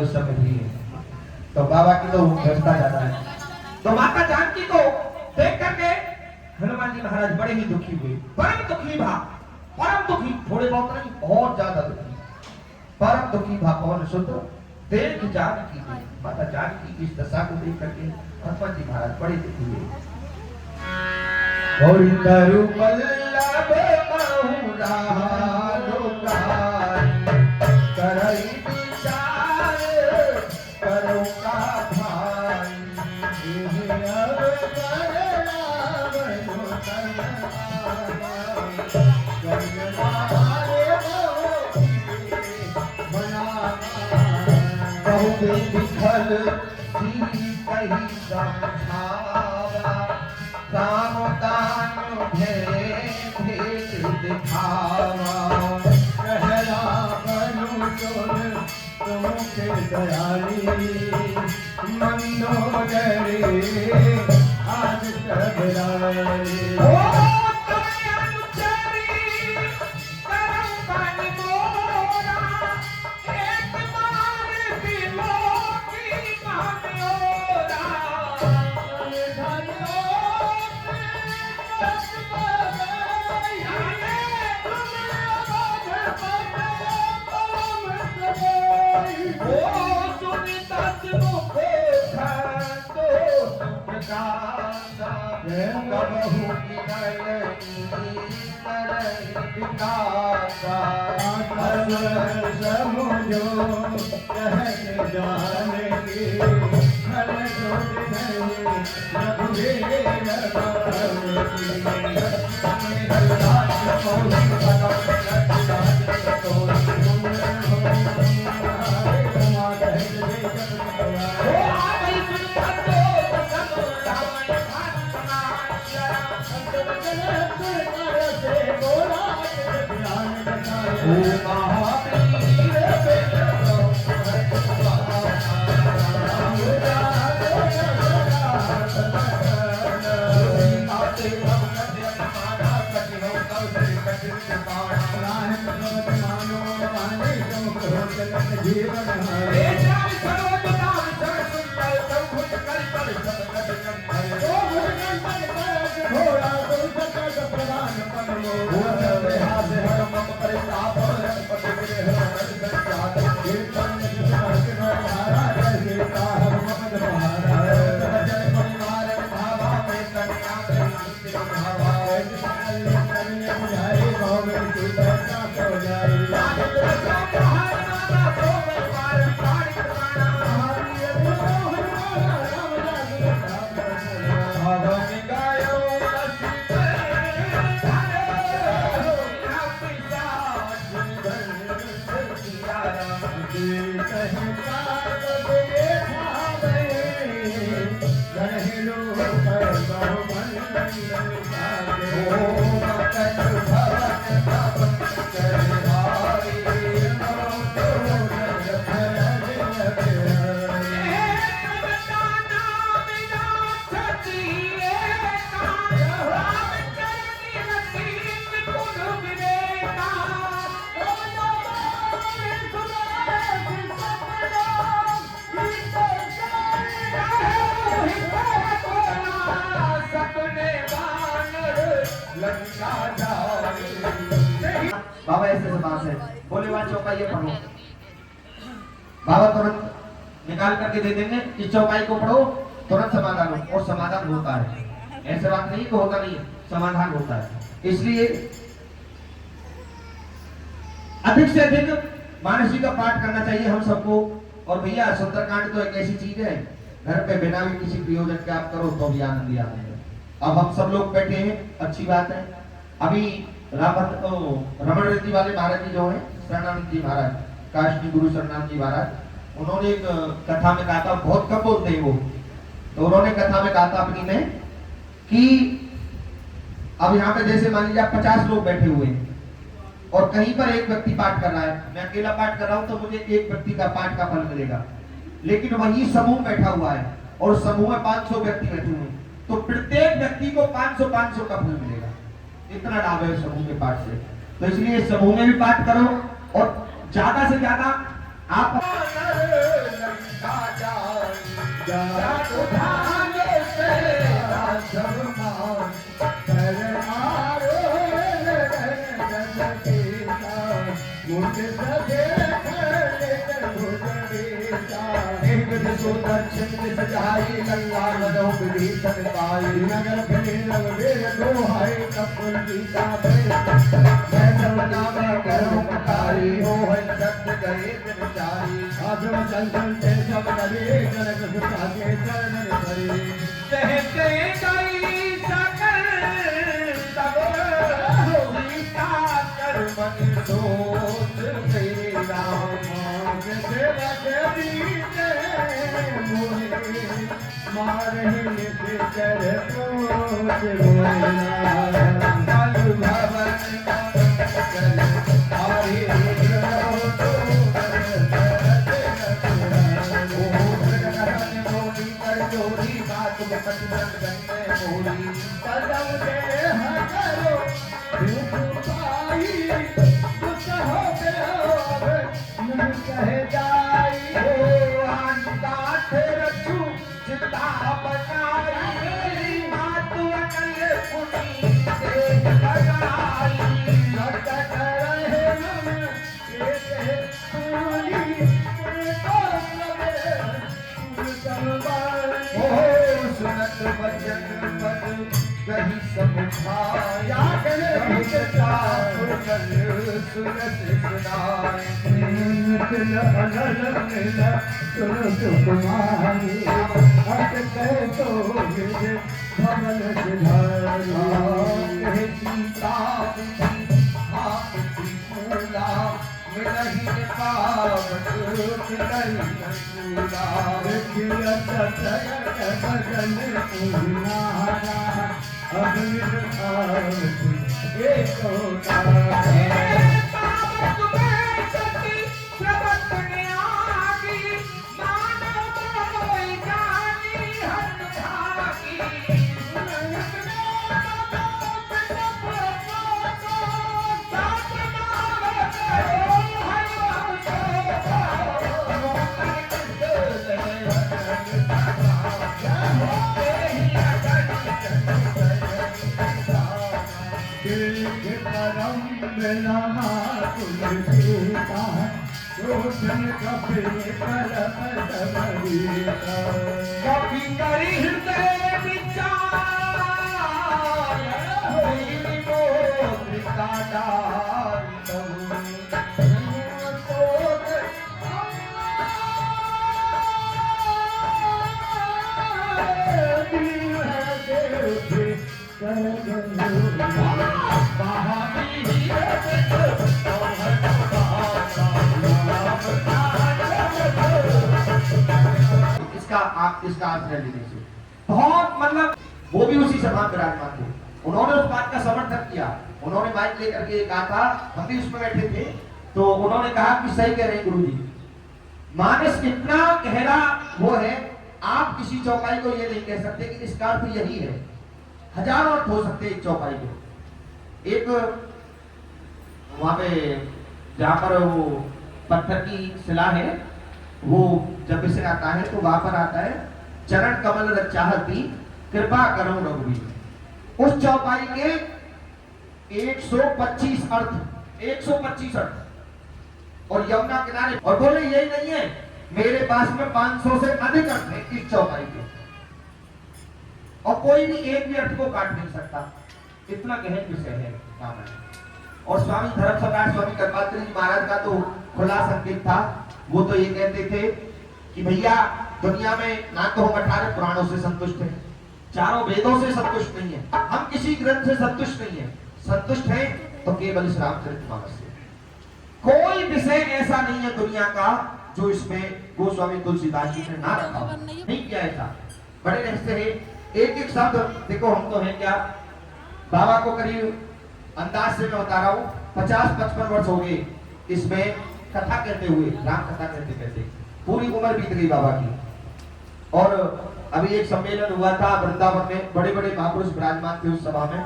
उस समय भी है। तो बाबा की तो व्यवस्था ज्यादा है। तो माता जानकी को देख करके हनुमान जी महाराज बड़े ही दुखी हुए, परम दुखी भा, परम दुखी, थोड़े बहुत नहीं बहुत ज्यादा दुखी, परम दुखी भा पवन सुत देख जानकी को। माता जानकी की इस दशा को देख करके हनुमान जी महाराज बड़े दुखी हुए। और तरु पल्लव बहुरालो करई विचार करो का भाई अब बहु विखल जी कही समझावा काम दान भेद दिखावा कहला बनु सुन तुमके दयाली मनो डरे आज सबराली। बाबा ऐसे बात है, बोले वहां चौपाई पढ़ो, बाबा तुरंत निकाल करके दे देंगे, इस चौपाई को पढ़ो तुरंत समाधान हो, और समाधान होता है। ऐसे बात नहीं कि होता नहीं, समाधान होता है। इसलिए अधिक से अधिक मानसी का पाठ करना चाहिए हम सबको। और भैया सुंदरकांड तो एक ऐसी चीज है, घर पे बिना भी किसी प्रयोजन के आप करो तो भी आनंद ही आनंद है। अब हम सब लोग बैठे हैं, अच्छी बात है। अभी रमण रीति वाले महाराज जी जो है, शरणानंद जी महाराज, काशी गुरु शरणानंद जी महाराज, उन्होंने एक कथा में कहा था, बहुत कम बोलते हैं वो, तो उन्होंने कथा में कहा था अपनी में कि अब यहाँ पे जैसे मान लीजिए 50 लोग बैठे हुए हैं और कहीं पर एक व्यक्ति पाठ कर रहा है, मैं अकेला पाठ कर रहा हूं तो मुझे एक व्यक्ति का पाठ का फल मिलेगा, लेकिन वही समूह बैठा हुआ है और समूह में 500 व्यक्ति बैठे हुए हैं, तो प्रत्येक व्यक्ति को 500 का फल मिलेगा। इतना लाभ है समूह के पाठ से। तो इसलिए समूह में भी पाठ करो और ज्यादा से ज्यादा आप नगर फिरे वेर दोहाई कपुल गीता करो पकारी हो है सत्य गए विचारी आश्रम चंचल से सब नरे जनक सुता के चरण धरे कहते गई सकल तब गीता कर मन सोच मेरा सेवा के बीते मोहे मारही से कर पोच मोरा कल भवन चल हरे जोड़ी बात में पतिबंध गंगे मोरी कदम दे हरो पाई कुछ हो गया नहीं कहे जाई हो काठ रखू चिता बनाई मात अकल पुनी से लगाई भटक रहे मन एक पूरी तो हो सुनत वचन पद कही समुझाया सुनत सुनाए सीता आप त्रिपूला मिलहि पावत मिलहि अंगूला कभी करी हृदय विचार मेरी मोत्रिका डाल इसका अर्थ है से बहुत मतलब वो भी उसी सभा में विराजमान थे। उन्होंने उस बात का समर्थन किया। उन्होंने माइक लेकर के कहा था, हम भी उसमें बैठे थे, तो उन्होंने कहा कि सही कह रहे हैं गुरुजी, मानस कितना गहरा वो है, आप किसी चौपाई को ये नहीं कह सकते कि इसका अर्थ यही है। हजारों अर्थ हो सकते एक चौपाई के। एक वहां पे जहां पर वो पत्थर की शिला है, वो जब इसे आता है तो वहां पर आता है चरण कमल रचाहती कृपा करो रघुवीर। उस चौपाई के 125 अर्थ, 125 अर्थ, और यमुना किनारे, और बोले यही नहीं है, मेरे पास में 500 से अधिक अर्थ है इस चौपाई के, और कोई भी एक भी अर्थ को काट नहीं सकता। इतना गहन विषय है रामायण। और स्वामी धर्म सम्राट स्वामी कृपात्री जी महाराज का तो खुला संकेत था। वो तो ये कहते थे कि भैया दुनिया में ना तो हम 18 पुराणों से संतुष्ट हैं, चारों वेदों से संतुष्ट नहीं है, हम किसी ग्रंथ से संतुष्ट नहीं है, संतुष्ट है तो केवल इस रामचरितमानस से। कोई विषय ऐसा नहीं है दुनिया का जो इसमें गोस्वामी तुलसीदास जी ने ना रखा हो, नहीं किया ऐसा। बड़े रहस्य है, एक एक शब्द देखो। हम तो है क्या, बाबा को करीब अंदाज से मैं बता रहा हूँ 50-55 वर्ष हो गए इसमें कथा कहते हुए, राम कथा कहते कहते पूरी उम्र बीत गई बाबा की। और अभी एक सम्मेलन हुआ था वृंदावन में, बड़े बड़े महापुरुष विराजमान थे उस सभा में।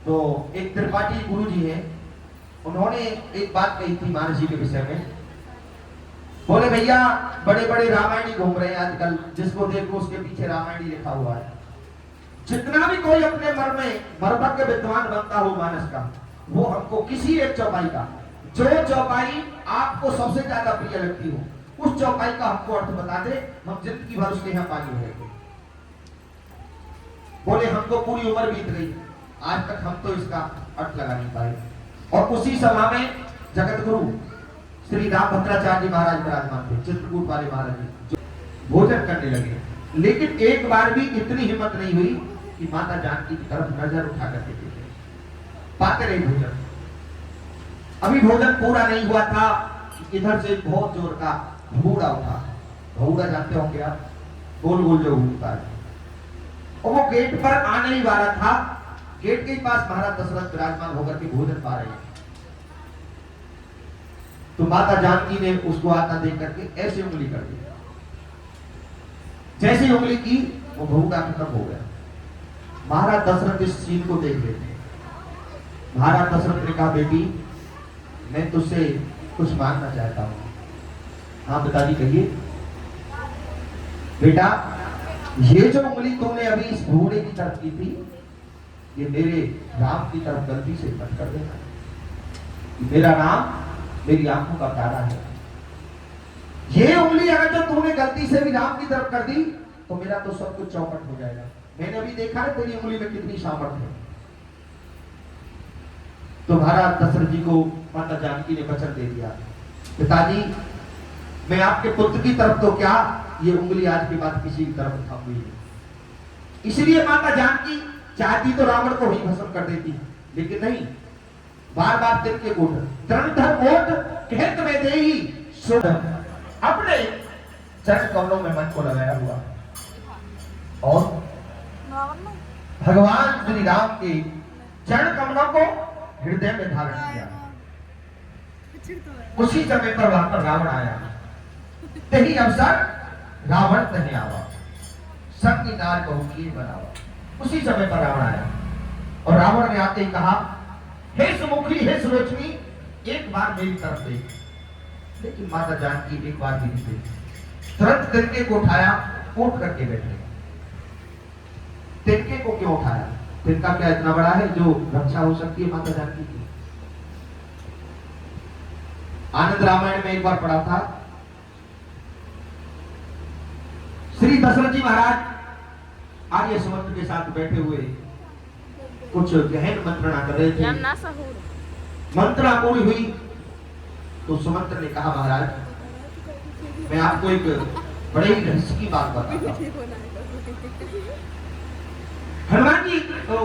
तो एक त्रिपाठी गुरु जी हैं, उन्होंने एक बात कही थी महाराज जी के विषय में बोले भैया बड़े बड़े रामायणी घूम रहे हैं आजकल, जिसको देखो उसके पीछे रामायणी लिखा हुआ है। जितना भी कोई अपने मर्मज्ञ विद्वान बनता हो मानस का, वो हमको किसी एक चौपाई का, जो चौपाई आपको सबसे ज्यादा प्रिय लगती हो, उस चौपाई का हमको अर्थ बता दे, हम जिंदगी भर उसके यहाँ पानी रहेंगे। बोले हमको पूरी उम्र बीत गई, आज तक हम तो इसका अर्थ लगा नहीं पाए। और उसी सभा में जगत गुरु श्री रामभद्राचार्य जी महाराज विराजमान थे, चित्रकूट वाले महाराज जी, भोजन करने लगे। लेकिन एक बार भी इतनी हिम्मत नहीं हुई कि माता जानकी की तरफ नजर उठा कर देखे, पाते रहे भोजन। अभी भोजन पूरा नहीं हुआ था, इधर से बहुत जोर का भूड़ा उठा। भूड़ा जानते होंगे आप, गोल गोल जो उठता है, और वो गेट पर आने ही वाला था। गेट के पास महाराज दशरथ विराजमान होकर के भोजन पा रहे हैं। तो माता जानकी ने उसको आता देख करके ऐसे उंगली कर दी। जैसे उंगली की, वो भूड़ा खत्म हो गया। महाराज दशरथ इस सीन को देख लेते। महाराज दशरथ ने कहा, बेटी मैं तुझसे कुछ मांगना चाहता हूं। हाँ पिताजी कहिए। बेटा ये जो उंगली तुमने अभी इस भूड़े की तरफ की थी, ये मेरे राम की तरफ गलती से मत कर देना। मेरा राम मेरी आंखों का तारा है। ये उंगली अगर जो तुमने गलती से भी राम की तरफ कर दी, तो मेरा तो सब कुछ चौपट हो जाएगा। मैंने अभी देखा है तेरी उंगली में कितनी सामर्थ्य है। तो महाराज दशरथ जी को माता जानकी ने वचन दे दिया, पिताजी मैं आपके पुत्र की तरफ तो क्या, ये उंगली आज के बाद किसी की तरफ उठा हुई नहीं। इसलिए माता जानकी चाहती तो रावण को ही भस्म कर देती, लेकिन नहीं, बार बार तिनके कोट दृढ़ कोट कहत में देही सुध, अपने चरण कमलों में मन को लगाया हुआ और भगवान श्री राम के चरण कमलों को हृदय में धारण किया। उसी समय पर वहां पर रावण आया। तही अवसर रावण तही आवा, संगी नार कहूं किए बनावा। उसी समय पर रावण आया और रावण ने आते ही कहा, हे सुमुखी हे सुलोचनी, एक बार मेरी तरफ देख। लेकिन माता जानकी एक बार भी नहीं देखी। तुरंत तिनके को उठाया, उठ करके बैठे। तिनके को क्यों उठाया? तिनका क्या इतना बड़ा है जो रक्षा हो सकती है माता जानकी की? आनंद रामायण में एक बार पढ़ा था, श्री दशरथ जी महाराज आर्य सुमंत्र के साथ बैठे हुए कुछ गहन मंत्रणा कर रहे थे। मंत्रणा पूरी हुई तो सुमंत्र ने कहा, महाराज मैं आपको एक बड़े ही रहस्य की बात बताता हूं। हनुमान जी तो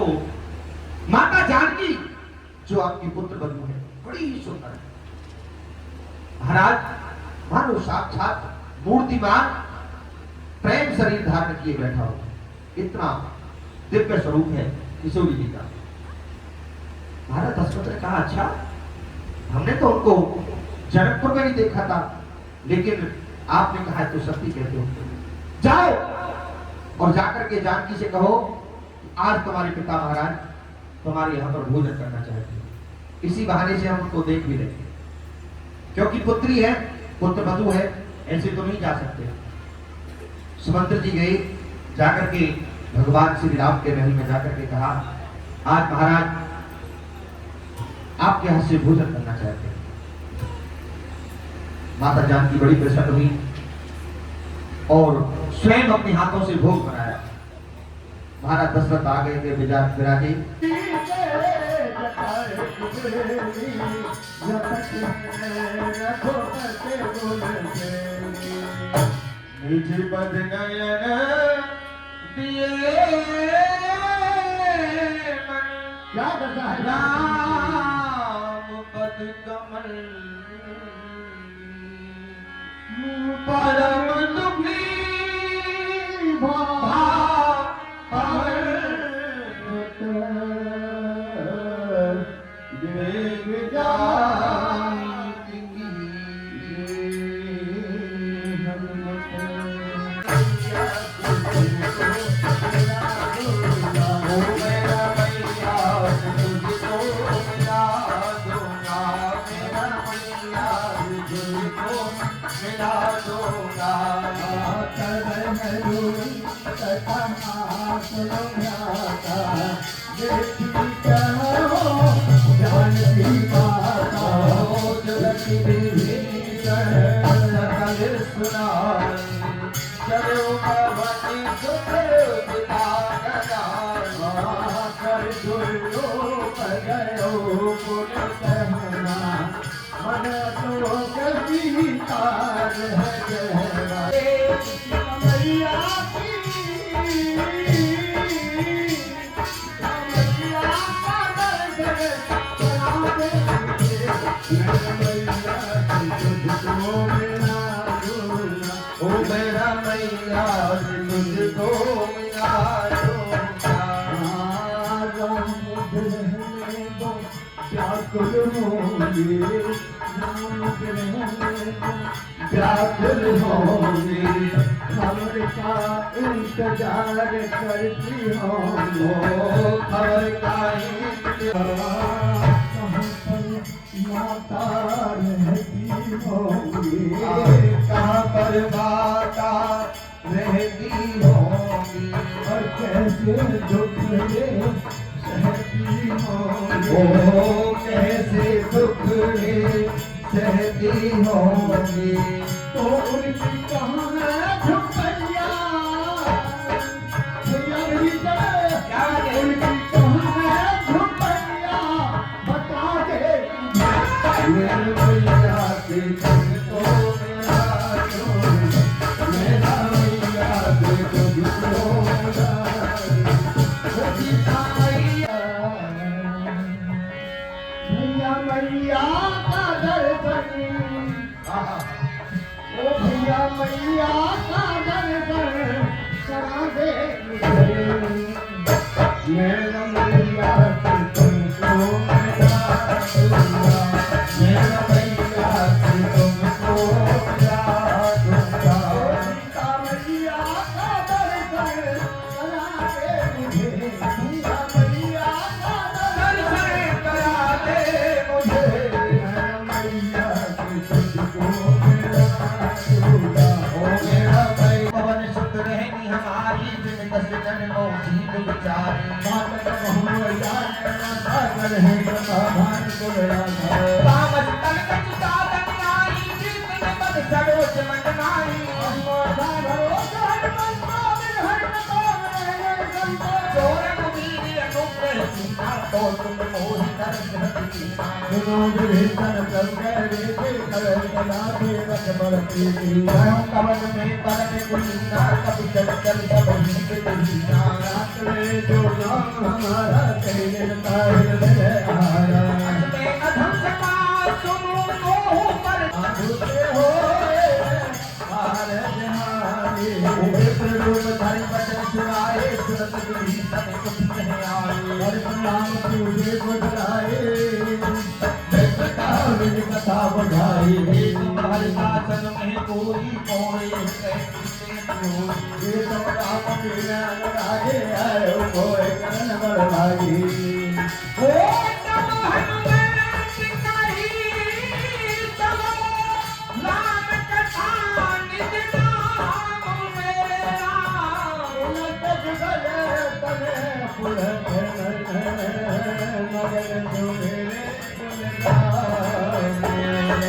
माता जानकी जो आपकी पुत्र बधू है, बड़ी ही सुंदर है महाराज, मानो साक्षात मूर्तिमान प्रेम शरीर धारण किए बैठा हो, इतना दिव्य स्वरूप है किशोरी जी का। महाराज दशरथ ने कहा, अच्छा हमने तो उनको जनकपुर में नहीं देखा था, लेकिन आपने कहा तो सत्य कहते हो। जाओ और जाकर के जानकी से कहो आज तुम्हारे पिता महाराज तुम्हारे यहाँ पर भोजन करना चाहते हैं। इसी बहाने से हम उनको देख भी लेंगे, क्योंकि पुत्री है, पुत्र वधू है, ऐसे तो नहीं जा सकते। सुमंत्र जी गए, जाकर के भगवान श्री राम के महल में जाकर के कहा, आज महाराज आपके हाथ से भोजन करना चाहते हैं। माता जानकी बड़ी प्रसन्न हुई और स्वयं अपने हाथों से भोग बनाया। महाराज दशरथ आ गए थे विराजे। निज पद नयन दिए मन, क्या करता है राम पद कमल परम दुखी मेरा ओ मेरा मैया तुझको मिला दूंगा। व्याकुल होंगी खबर का इंतजार करती होंगी, खबर का इंतजार माता रहती होंगी, कहाँ पर माता रहती होंगी, और कैसे दुख ले सहती होंगी, कैसे दुख ले सहती होंगी। तो उनकी कहाँ है झुमैया, भैया मेरी जय, उनकी कहाँ है झुमैया, बता दे मेरे मैया के तुझको मिला दूंगा, मेरा मैया के तुझको मिला दूंगा। भैया मैया का दर्शन, ओ भैया मैया का दर्शन करा दे मुझे, मेरा मैया के तुमको मिला दूंगा, मेरा मैया के तुमको मिला दूंगा। सीता मैया का दर्शन करा दे मुझे, भैया मैया का दर्शन करा दे मुझे, मेरा मैया के तुझको मिला दूंगा। ओ मेरा भाई पवन सुत रहनी हमारी दिन दस जन्मों की विचारी। तामस तन कच साधन आई, कीर्तन पद सरोज मन माई। चोरन वीर अनुग्रह सीता, तो तुम मोहि दर्श दीना। कमल में बरन गुलीना, कभी चल चल सब हित दीना। में अधम समाज तुम मोह पर रूप धरि बचन सुनाए, सुनत विभीषण कुछ कह आए। कथा बढ़ाई तुम्हारे शासन में कोई कोई कैसे ये सब राम बिना आगे आयो कोई करण बढ़ाई ओ तब हनुमान कही तब राम कथा निज नाम मेरे राम। उलट गए तने पुरख मगर तुम्हें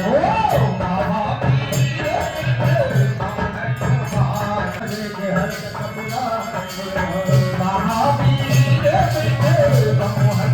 ओ महावीर महावीर मोहन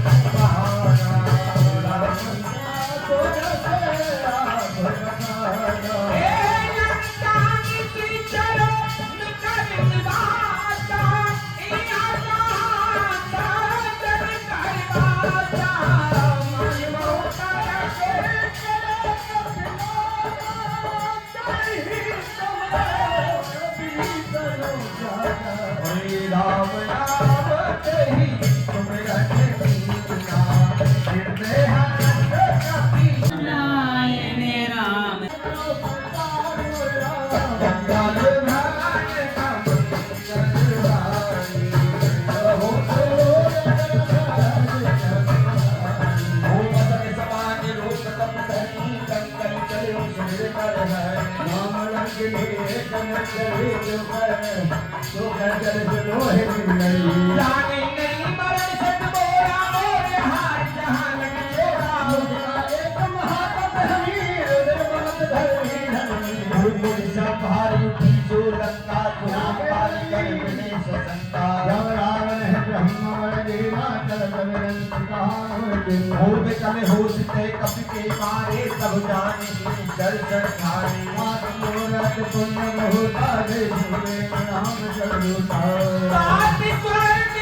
भी जो कह जल से लोहे की लड़ी जाने नहीं मरण सत बोला मोरे हार जहां लग छोड़ा मुझका एक महात्म हमीर निर्मत धरणी धरणी भूल सब भारी उठी जो लंका को पार कर बिने ससंता जब रावण है ब्रह्म देवा चल विरंत कहान पूर्व कल हो सिद्धे कपि के मारे सब जाने ही चल चल थारे मात मूरत पुण्य बहुता दे नाम जरूता बात स्वर्ग